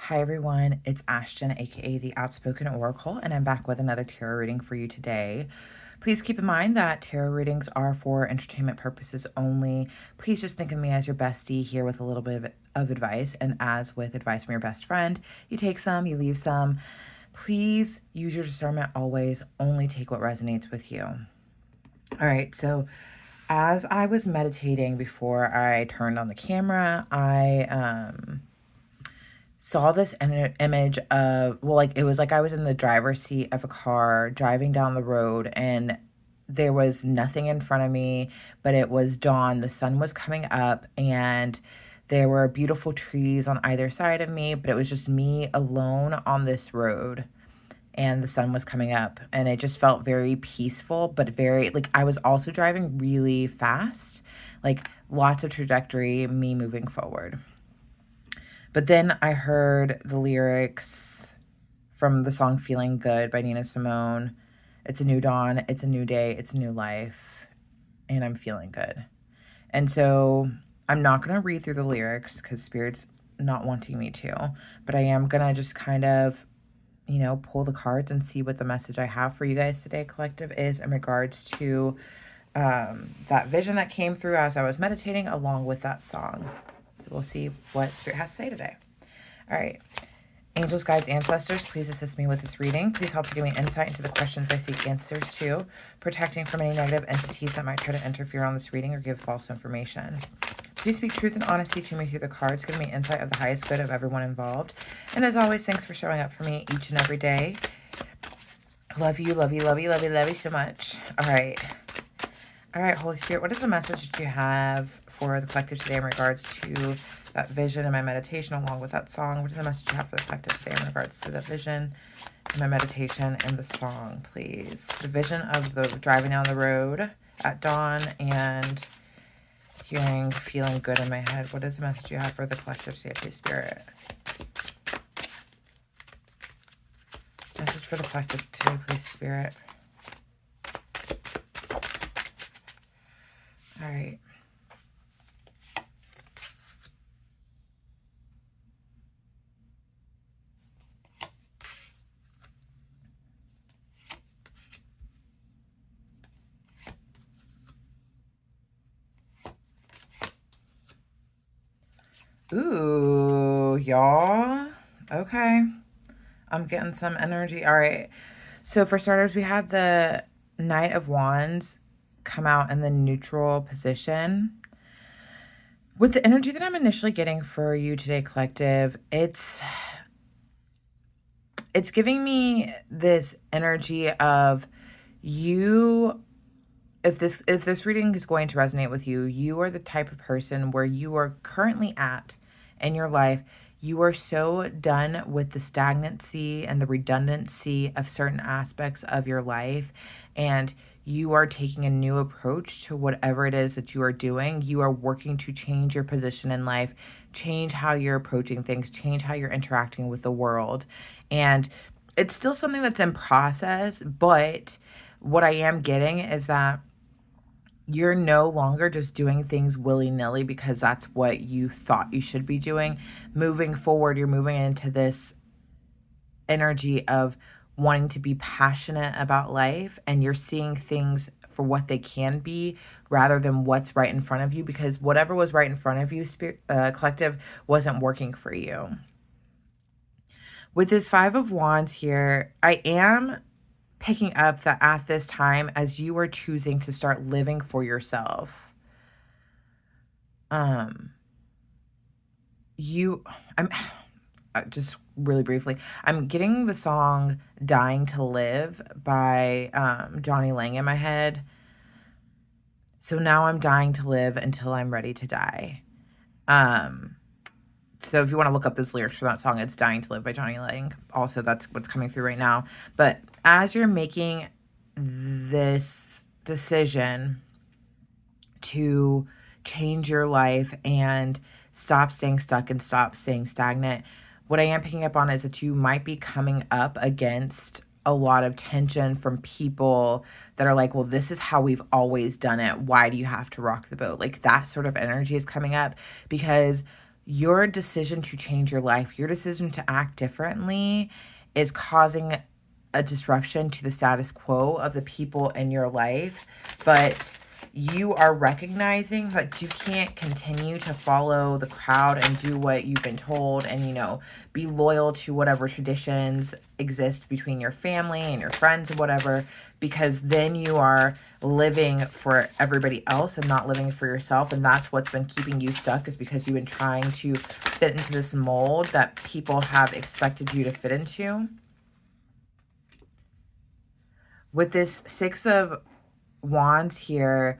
Hi everyone, it's Ashton, aka the Outspoken Oracle, and I'm back with another tarot reading for you today. Please keep in mind that tarot readings are for entertainment purposes only. Please just think of me as your bestie here with a little bit of advice, and as with advice from your best friend, you take some, you leave some. Please use your discernment always, only take what resonates with you. All right, so as I was meditating before I turned on the camera, I saw this image of, well, like it was like I was in the driver's seat of a car driving down the road, and there was nothing in front of me, but it was dawn. The sun was coming up, and there were beautiful trees on either side of me, but it was just me alone on this road, and the sun was coming up, and it just felt very peaceful, but very, like, I was also driving really fast, like lots of trajectory, me moving forward. But then I heard the lyrics from the song Feeling Good by Nina Simone. It's a new dawn, it's a new day, it's a new life, and I'm feeling good. And so I'm not going to read through the lyrics because Spirit's not wanting me to, but I am going to just kind of, pull the cards and see what the message I have for you guys today, collective, is in regards to that vision that came through as I was meditating along with that song. So we'll see what Spirit has to say today. All right. Angels, guides, ancestors, please assist me with this reading. Please help to give me insight into the questions I seek answers to, protecting from any negative entities that might try to interfere on this reading or give false information. Please speak truth and honesty to me through the cards, giving me insight of the highest good of everyone involved. And as always, thanks for showing up for me each and every day. Love you, love you, love you, love you, love you so much. All right. All right, Holy Spirit, what is the message that you have for the collective today in regards to that vision and my meditation along with that song? What is the message you have for the collective today in regards to that vision and my meditation and the song, please? The vision of the driving down the road at dawn and feeling good in my head. What is the message you have for the collective today, please, Spirit? Message for the collective today, please, Spirit. All right. Ooh, y'all. Okay. I'm getting some energy. All right. So for starters, we had the Knight of Wands come out in the neutral position. With the energy that I'm initially getting for you today, collective, it's giving me this energy of you. If this reading is going to resonate with you, you are the type of person where you are currently at in your life. You are so done with the stagnancy and the redundancy of certain aspects of your life, and you are taking a new approach to whatever it is that you are doing. You are working to change your position in life, change how you're approaching things, change how you're interacting with the world. And it's still something that's in process, but what I am getting is that you're no longer just doing things willy-nilly because that's what you thought you should be doing. Moving forward, you're moving into this energy of wanting to be passionate about life, and you're seeing things for what they can be rather than what's right in front of you, because whatever was right in front of you, collective, wasn't working for you. With this Five of Wands here, I am picking up that at this time, as you are choosing to start living for yourself, I'm just really briefly, I'm getting the song Dying to Live by Johnny Lang in my head. So now I'm dying to live until I'm ready to die. So if you want to look up those lyrics for that song, it's Dying to Live by Johnny Lang. Also, that's what's coming through right now. But as you're making this decision to change your life and stop staying stuck and stop staying stagnant, what I am picking up on is that you might be coming up against a lot of tension from people that are like, well, this is how we've always done it. Why do you have to rock the boat? Like, that sort of energy is coming up because your decision to change your life, your decision to act differently is causing a disruption to the status quo of the people in your life. But you are recognizing that you can't continue to follow the crowd and do what you've been told and, be loyal to whatever traditions exist between your family and your friends and whatever, because then you are living for everybody else and not living for yourself. And that's what's been keeping you stuck, is because you've been trying to fit into this mold that people have expected you to fit into. With this Six of Wands here,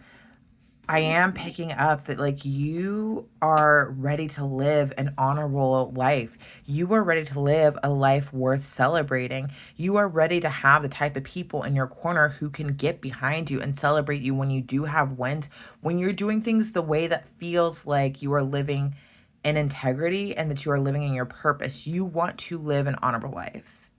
I am picking up that, like, you are ready to live an honorable life. You are ready to live a life worth celebrating. You are ready to have the type of people in your corner who can get behind you and celebrate you when you do have wins, when you're doing things the way that feels like you are living in integrity and that you are living in your purpose. You want to live an honorable life.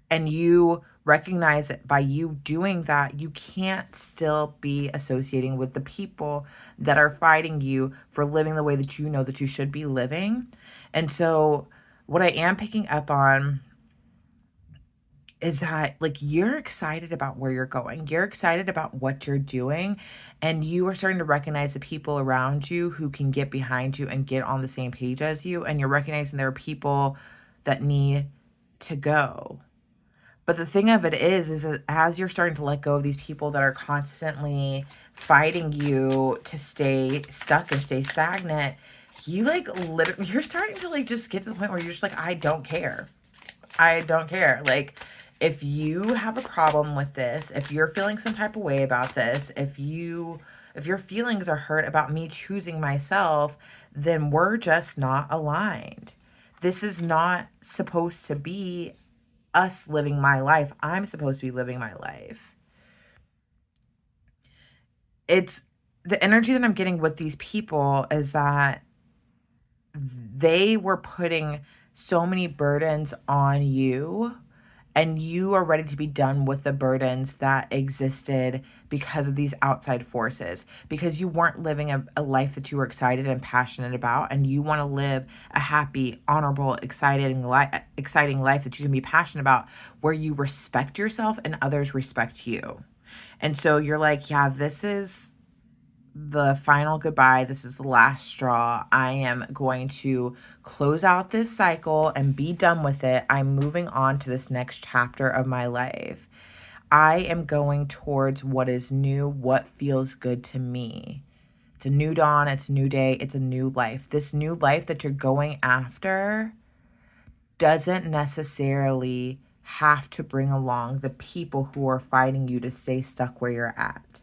And you recognize that by you doing that, you can't still be associating with the people that are fighting you for living the way that you know that you should be living. And so what I am picking up on is that, like, you're excited about where you're going. You're excited about what you're doing. And you are starting to recognize the people around you who can get behind you and get on the same page as you. And you're recognizing there are people that need to go. But the thing of it is that as you're starting to let go of these people that are constantly fighting you to stay stuck and stay stagnant, you literally, you're starting to just get to the point where you're just like, I don't care. I don't care. Like, if you have a problem with this, if you're feeling some type of way about this, if your feelings are hurt about me choosing myself, then we're just not aligned. This is not supposed to be us living my life. I'm supposed to be living my life. It's the energy that I'm getting with these people is that they were putting so many burdens on you, and you are ready to be done with the burdens that existed because of these outside forces, because you weren't living a life that you were excited and passionate about, and you want to live a happy, honorable, exciting life that you can be passionate about, where you respect yourself and others respect you. And so you're like, yeah, this is the final goodbye. This is the last straw. I am going to close out this cycle and be done with it. I'm moving on to this next chapter of my life. I am going towards what is new, what feels good to me. It's a new dawn, it's a new day, it's a new life. This new life that you're going after doesn't necessarily have to bring along the people who are fighting you to stay stuck where you're at.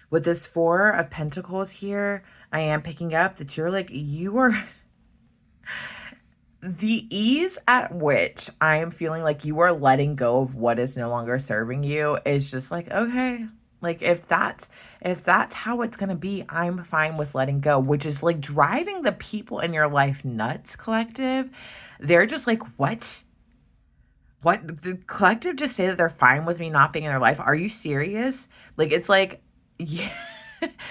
With this Four of Pentacles here, I am picking up that you are the ease at which I am feeling like you are letting go of what is no longer serving you is just like, okay, like if that's how it's going to be, I'm fine with letting go, which is like driving the people in your life nuts, collective. They're just like, what? What? The collective just say that they're fine with me not being in their life? Are you serious? Like, it's like, yeah.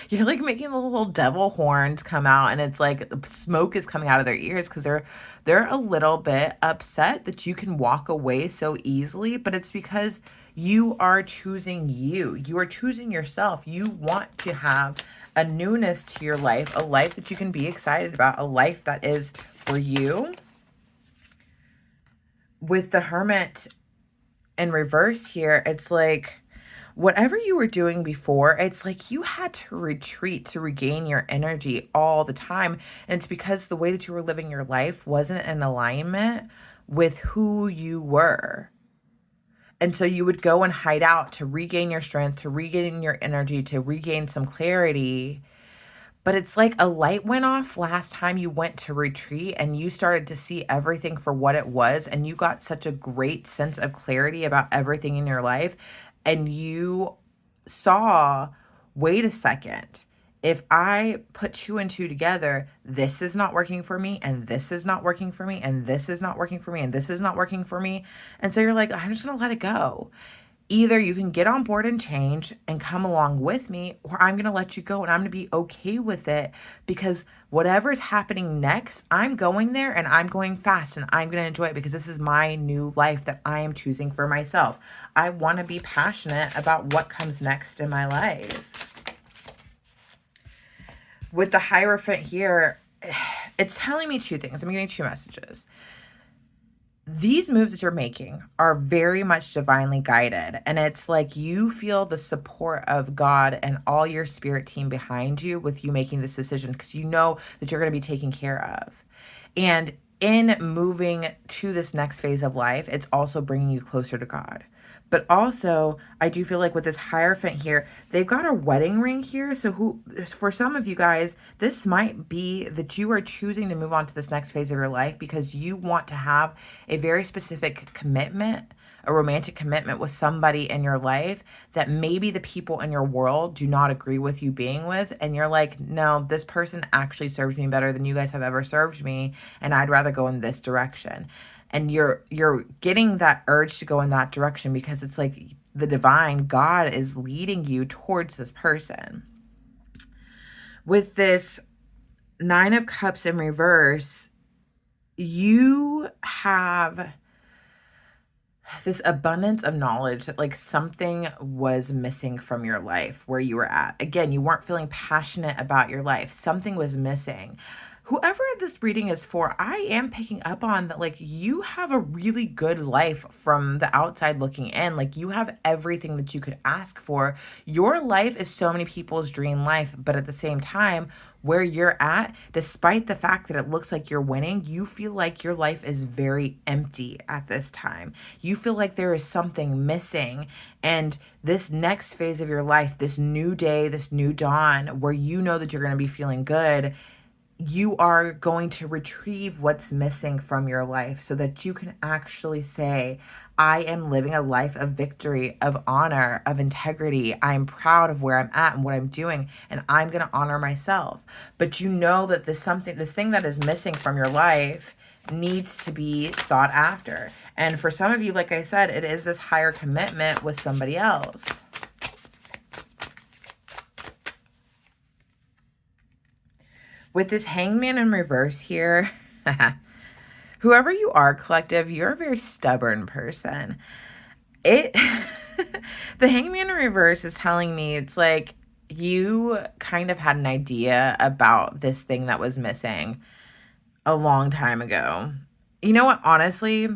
You're like making the little devil horns come out, and it's like the smoke is coming out of their ears because they're a little bit upset that you can walk away so easily, but it's because you are choosing you. You are choosing yourself. You want to have a newness to your life, a life that you can be excited about, a life that is for you. With the Hermit in reverse here, it's like, whatever you were doing before, it's like you had to retreat to regain your energy all the time. And it's because the way that you were living your life wasn't in alignment with who you were. And so you would go and hide out to regain your strength, to regain your energy, to regain some clarity. But it's like a light went off last time you went to retreat, and you started to see everything for what it was. And you got such a great sense of clarity about everything in your life. And you saw, wait a second, if I put two and two together, this is not working for me, and this is not working for me, and this is not working for me, and this is not working for me. And so you're like, I'm just going to let it go. Either you can get on board and change and come along with me, or I'm going to let you go and I'm going to be okay with it, because whatever's happening next, I'm going there and I'm going fast and I'm going to enjoy it because this is my new life that I am choosing for myself. I want to be passionate about what comes next in my life. With the Hierophant here, it's telling me two things. I'm getting two messages. These moves that you're making are very much divinely guided. And it's like you feel the support of God and all your spirit team behind you with you making this decision, because you know that you're going to be taken care of. And in moving to this next phase of life, it's also bringing you closer to God. But also, I do feel like with this Hierophant here, they've got a wedding ring here. So for some of you guys, this might be that you are choosing to move on to this next phase of your life because you want to have a very specific commitment, a romantic commitment with somebody in your life that maybe the people in your world do not agree with you being with. And you're like, no, this person actually serves me better than you guys have ever served me, and I'd rather go in this direction. And you're getting that urge to go in that direction because it's like the divine God is leading you towards this person. With this Nine of Cups in reverse, you have this abundance of knowledge that like something was missing from your life where you were at. Again, you weren't feeling passionate about your life. Something was missing. Whoever this reading is for, I am picking up on that, like, you have a really good life from the outside looking in. Like, you have everything that you could ask for. Your life is so many people's dream life, but at the same time, where you're at, despite the fact that it looks like you're winning, you feel like your life is very empty at this time. You feel like there is something missing. And this next phase of your life, this new day, this new dawn, where you know that you're going to be feeling good, you are going to retrieve what's missing from your life so that you can actually say, I am living a life of victory, of honor, of integrity. I'm proud of where I'm at and what I'm doing, and I'm going to honor myself. But you know that this thing that is missing from your life needs to be sought after. And for some of you, like I said, it is this higher commitment with somebody else. With this Hangman in reverse here, whoever you are, collective, you're a very stubborn person. The Hangman in reverse is telling me it's like you kind of had an idea about this thing that was missing a long time ago. You know what? Honestly,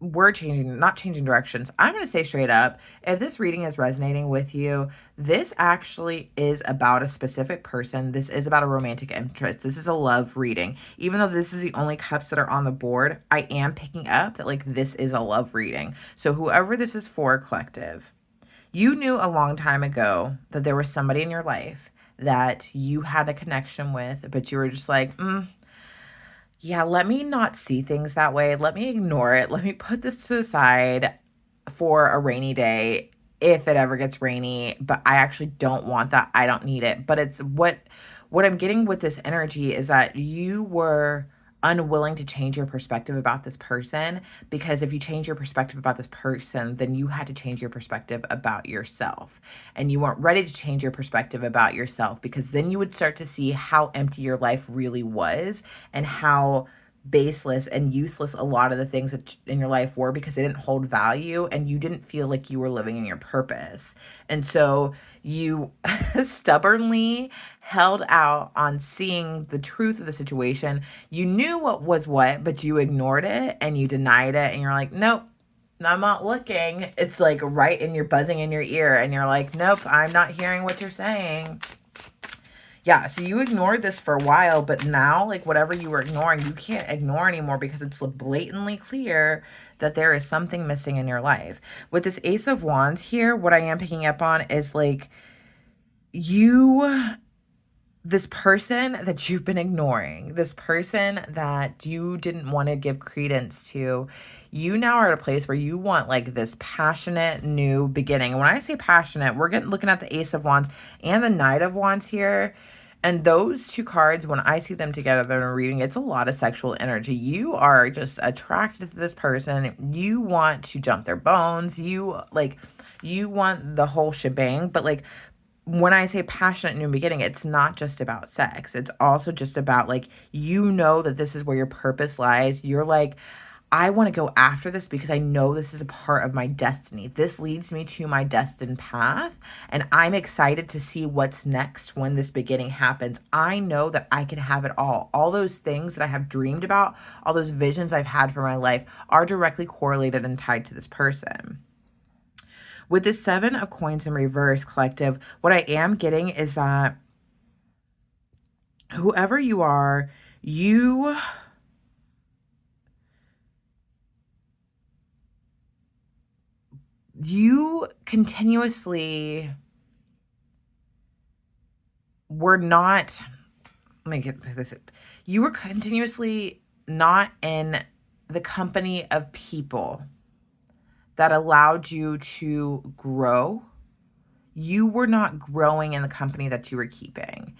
we're not changing directions. I'm going to say straight up, if this reading is resonating with you, this actually is about a specific person. This is about a romantic interest. This is a love reading. Even though this is the only cups that are on the board, I am picking up that like this is a love reading. So whoever this is for, collective, you knew a long time ago that there was somebody in your life that you had a connection with, but you were just like, yeah, let me not see things that way. Let me ignore it. Let me put this to the side for a rainy day if it ever gets rainy, but I actually don't want that. I don't need it. But it's what I'm getting with this energy is that you were unwilling to change your perspective about this person, because if you change your perspective about this person, then you had to change your perspective about yourself. And you weren't ready to change your perspective about yourself, because then you would start to see how empty your life really was and how baseless and useless a lot of the things that in your life were, because they didn't hold value and you didn't feel like you were living in your purpose. And so you stubbornly held out on seeing the truth of the situation. You knew what was what, but you ignored it and you denied it. And you're like, nope, I'm not looking. It's like right in your buzzing in your ear. And you're like, nope, I'm not hearing what you're saying. Yeah, so you ignored this for a while, but now, like, whatever you were ignoring, you can't ignore anymore because it's blatantly clear that there is something missing in your life. With this Ace of Wands here, what I am picking up on is, like, this person that you've been ignoring, this person that you didn't want to give credence to, you now are at a place where you want like this passionate new beginning. And when I say passionate, we're looking at the Ace of Wands and the Knight of Wands here. And those two cards, when I see them together in a reading, it's a lot of sexual energy. You are just attracted to this person. You want to jump their bones. You want the whole shebang. But like, when I say passionate new beginning, it's not just about sex. It's also just about like, you know that this is where your purpose lies. You're like, I want to go after this because I know this is a part of my destiny. This leads me to my destined path, and I'm excited to see what's next when this beginning happens. I know that I can have it all. All those things that I have dreamed about, all those visions I've had for my life are directly correlated and tied to this person. With this Seven of Coins in reverse, collective, what I am getting is that whoever you are, you continuously were not, let me get this, you were continuously not in the company of people that allowed you to grow. You were not growing in the company that you were keeping.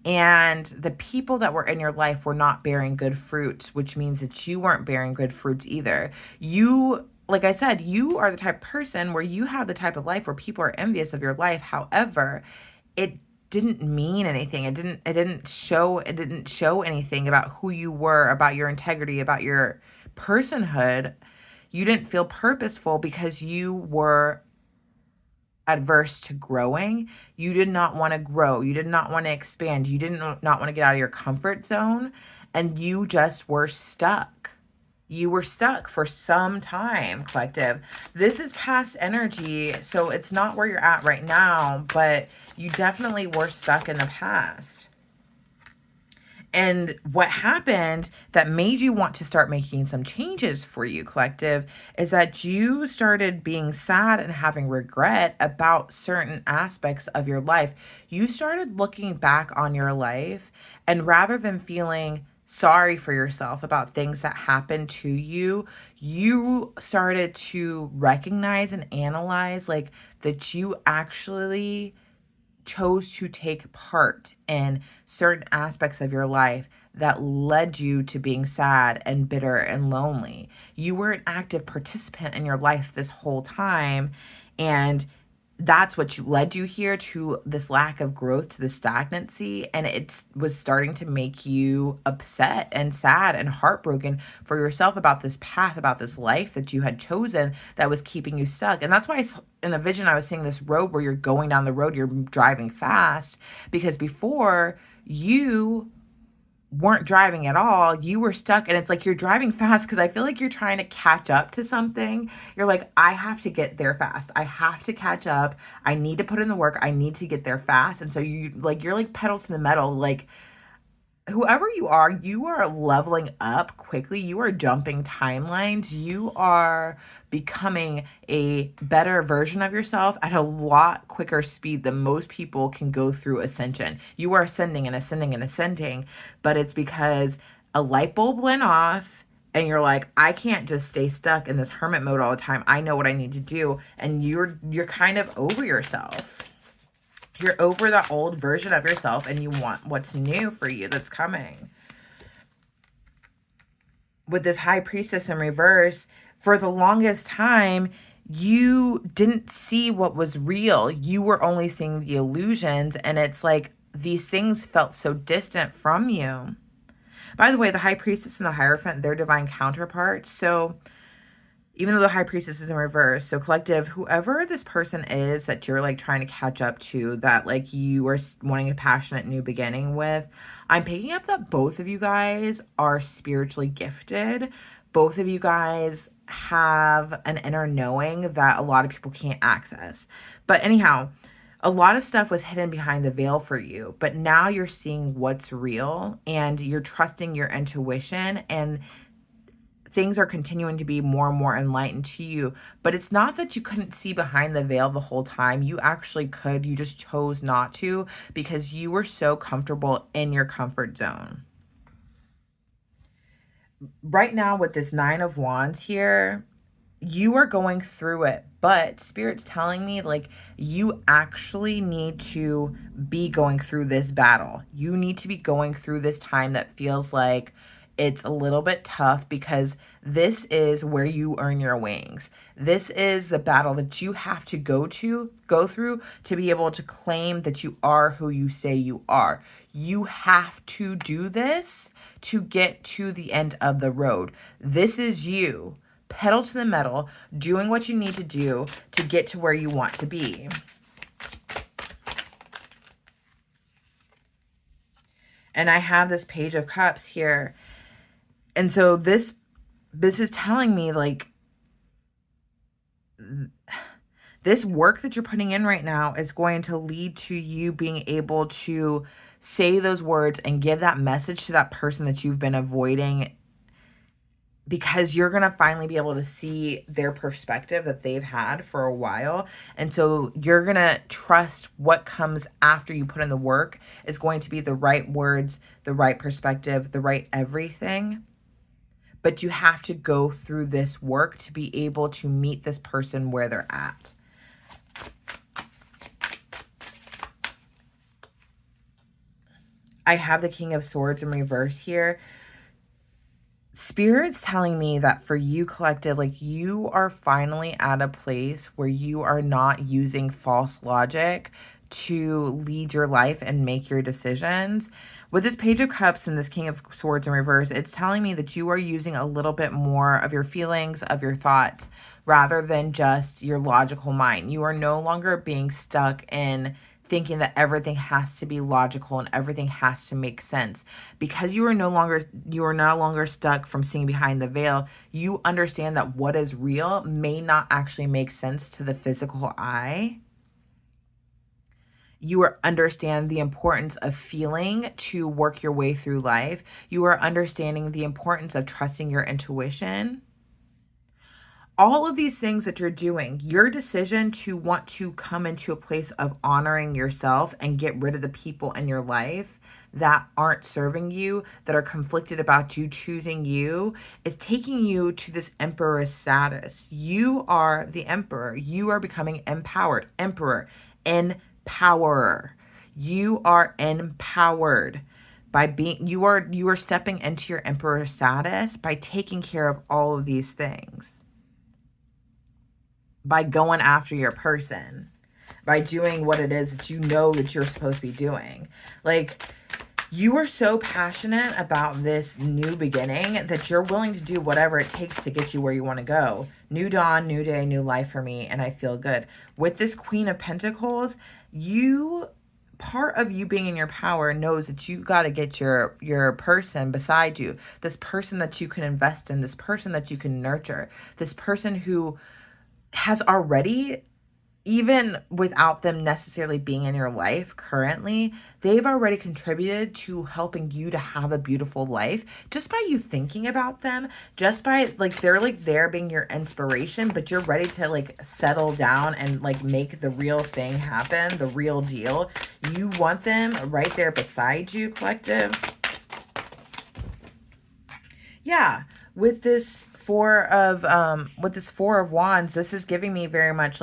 And the people that were in your life were not bearing good fruits, which means that you weren't bearing good fruits either. You, like I said, you are the type of person where you have the type of life where people are envious of your life. However, it didn't mean anything. It didn't show anything about who you were, about your integrity, about your personhood. You didn't feel purposeful because you were adverse to growing. You did not want to grow. You did not want to expand. You did not want to get out of your comfort zone, and you just were stuck. You were stuck for some time, collective. This is past energy, so it's not where you're at right now, but you definitely were stuck in the past. And what happened that made you want to start making some changes for you, collective, is that you started being sad and having regret about certain aspects of your life. You started looking back on your life, and rather than feeling sorry for yourself about things that happened to you, you started to recognize and analyze like that you actually chose to take part in certain aspects of your life that led you to being sad and bitter and lonely. You were an active participant in your life this whole time, and that's what led you here to this lack of growth, to the stagnancy, and it was starting to make you upset and sad and heartbroken for yourself about this path, about this life that you had chosen that was keeping you stuck. And that's why in the vision I was seeing this road where you're going down the road, you're driving fast, because before you weren't driving at all, you were stuck, and it's like you're driving fast because I feel like you're trying to catch up to something. You're like, I have to get there fast. I have to catch up. I need to put in the work. I need to get there fast. And so you're like pedal to the metal. Like, whoever you are leveling up quickly. You are jumping timelines. You are becoming a better version of yourself at a lot quicker speed than most people can go through ascension. You are ascending and ascending and ascending, but it's because a light bulb went off and you're like, I can't just stay stuck in this hermit mode all the time. I know what I need to do. And you're kind of over yourself. You're over that old version of yourself, and you want what's new for you that's coming. With this High Priestess in reverse, for the longest time, you didn't see what was real. You were only seeing the illusions, and it's like these things felt so distant from you. By the way, the High Priestess and the Hierophant, they're divine counterparts. So even though the High Priestess is in reverse, so collective, whoever this person is that you're like trying to catch up to, that like you are wanting a passionate new beginning with, I'm picking up that both of you guys are spiritually gifted. Both of you guys have an inner knowing that a lot of people can't access. But anyhow, a lot of stuff was hidden behind the veil for you, but now you're seeing what's real and you're trusting your intuition, and things are continuing to be more and more enlightened to you. But it's not that you couldn't see behind the veil the whole time. You actually could. You just chose not to because you were so comfortable in your comfort zone. Right now with this Nine of Wands here, you are going through it, but Spirit's telling me like you actually need to be going through this battle. You need to be going through this time that feels like it's a little bit tough, because this is where you earn your wings. This is the battle that you have to go through to be able to claim that you are who you say you are. You have to do this to get to the end of the road. This is you, pedal to the metal, doing what you need to do to get to where you want to be. And I have this Page of Cups here. And so this is telling me like this work that you're putting in right now is going to lead to you being able to say those words and give that message to that person that you've been avoiding, because you're going to finally be able to see their perspective that they've had for a while. And so you're going to trust what comes after you put in the work is going to be the right words, the right perspective, the right everything. But you have to go through this work to be able to meet this person where they're at. I have the King of Swords in reverse here. Spirit's telling me that for you, collective, like you are finally at a place where you are not using false logic to lead your life and make your decisions. With this Page of Cups and this King of Swords in reverse, it's telling me that you are using a little bit more of your feelings, of your thoughts, rather than just your logical mind. You are no longer being stuck in thinking that everything has to be logical and everything has to make sense. Because you are no longer stuck from seeing behind the veil. You understand that what is real may not actually make sense to the physical eye. You are understand the importance of feeling to work your way through life. You are understanding the importance of trusting your intuition. All of these things that you're doing, your decision to want to come into a place of honoring yourself and get rid of the people in your life that aren't serving you, that are conflicted about you choosing you, is taking you to this emperor status. You are the emperor. You are becoming empowered. Emperor, empowerer. You are empowered by being, you are stepping into your emperor status by taking care of all of these things. By going after your person, by doing what it is that you know that you're supposed to be doing. Like, you are so passionate about this new beginning that you're willing to do whatever it takes to get you where you want to go. New dawn, new day, new life for me, and I feel good. With this Queen of Pentacles, part of you being in your power knows that you got to get your person beside you, this person that you can invest in, this person that you can nurture, this person who has already, even without them necessarily being in your life currently, they've already contributed to helping you to have a beautiful life just by you thinking about them, just by they're being your inspiration, but you're ready to settle down and make the real thing happen, the real deal. You want them right there beside you, collective. Yeah, with this Four of Wands, this is giving me very much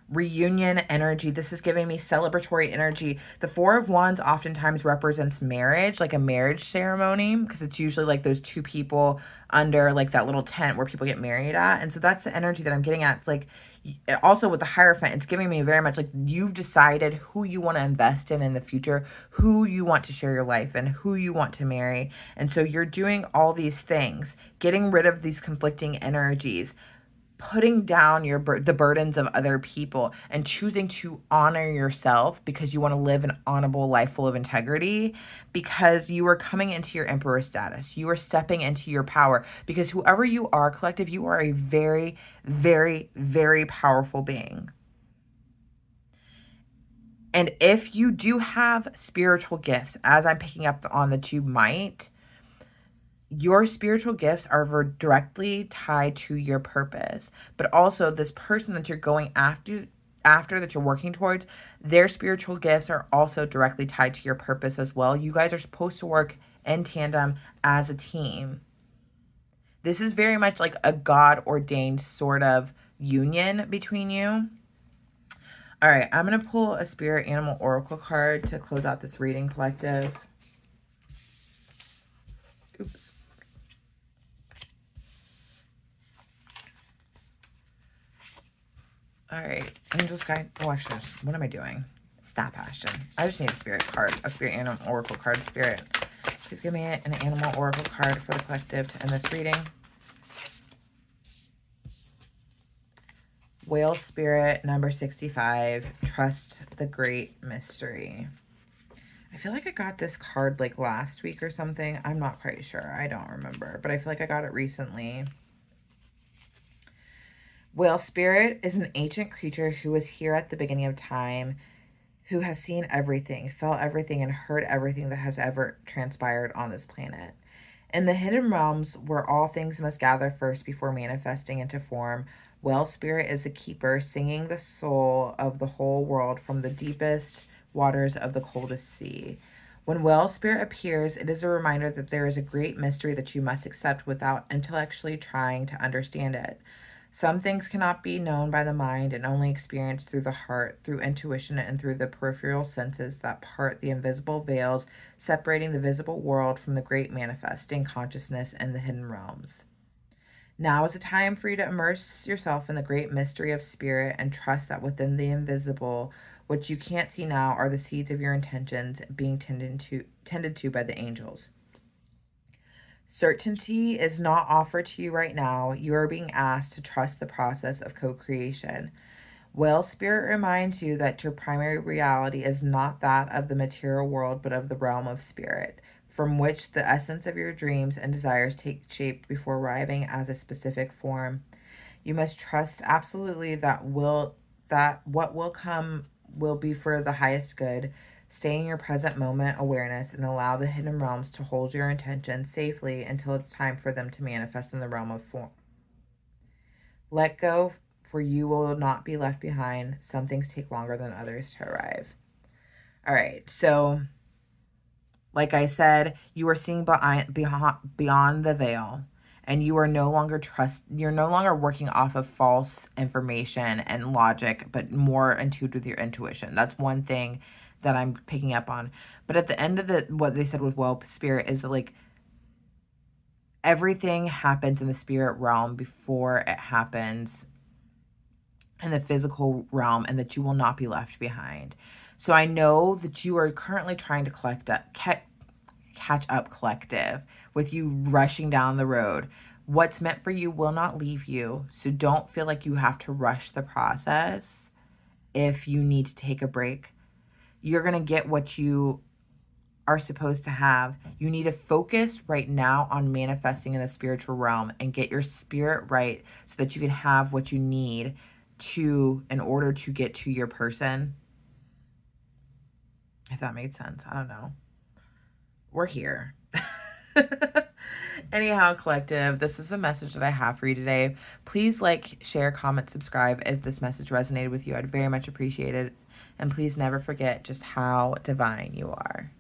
reunion energy. This is giving me celebratory energy. The Four of Wands oftentimes represents marriage, like a marriage ceremony, because it's usually those two people under that little tent where people get married at. And so that's the energy that I'm getting at. It's also with the Hierophant, it's giving me very much you've decided who you want to invest in the future, who you want to share your life and who you want to marry. And so you're doing all these things, getting rid of these conflicting energies, putting down the burdens of other people, and choosing to honor yourself because you want to live an honorable life full of integrity, because you are coming into your emperor status. You are stepping into your power, because whoever you are, collective, you are a very, very, very powerful being. And if you do have spiritual gifts, as I'm picking up on that you might, your spiritual gifts are directly tied to your purpose. But also this person that you're going after that you're working towards, their spiritual gifts are also directly tied to your purpose as well. You guys are supposed to work in tandem as a team This is very much like a God ordained sort of union between you. All right, I'm going to pull a spirit animal oracle card to close out this reading, collective. Oops. All right, angels guide. Oh, actually, what am I doing? Stop, Ashton. I just need a spirit card, a spirit animal oracle card. Spirit, please give me an animal oracle card for the collective to end this reading. Whale spirit number 65. Trust the great mystery. I feel like I got this card like last week or something. I'm not quite sure. I don't remember, but I feel like I got it recently. Whale spirit is an ancient creature who was here at the beginning of time, who has seen everything, felt everything, and heard everything that has ever transpired on this planet. In the hidden realms, where all things must gather first before manifesting into form, Whale spirit is the keeper, singing the soul of the whole world from the deepest waters of the coldest sea. When Whale spirit appears, it is a reminder that there is a great mystery that you must accept without intellectually trying to understand it. Some things cannot be known by the mind and only experienced through the heart, through intuition, and through the peripheral senses that part the invisible veils separating the visible world from the great manifesting consciousness in the hidden realms. Now is a time for you to immerse yourself in the great mystery of spirit and trust that within the invisible, what you can't see now, are the seeds of your intentions being tended to by the angels. Certainty is not offered to you right now. You are being asked to trust the process of co-creation. Whale spirit reminds you that your primary reality is not that of the material world, but of the realm of spirit, from which the essence of your dreams and desires take shape before arriving as a specific form. You must trust absolutely that what will come will be for the highest good. Stay in your present moment awareness and allow the hidden realms to hold your intentions safely until it's time for them to manifest in the realm of form. Let go, for you will not be left behind. Some things take longer than others to arrive. All right, so like I said, you are seeing beyond the veil, and you are you're no longer working off of false information and logic, but more in tune with your intuition. That's one thing that I'm picking up on. But at the end of what they said with Whale spirit is that, like, everything happens in the spirit realm before it happens in the physical realm, and that you will not be left behind. So I know that you are currently trying to catch up, collective, with you rushing down the road. What's meant for you will not leave you. So don't feel like you have to rush the process if you need to take a break. You're going to get what you are supposed to have. You need to focus right now on manifesting in the spiritual realm and get your spirit right so that you can have what you need in order to get to your person. If that made sense. I don't know. We're here. Anyhow, collective, this is the message that I have for you today. Please like, share, comment, subscribe if this message resonated with you. I'd very much appreciate it. And please never forget just how divine you are.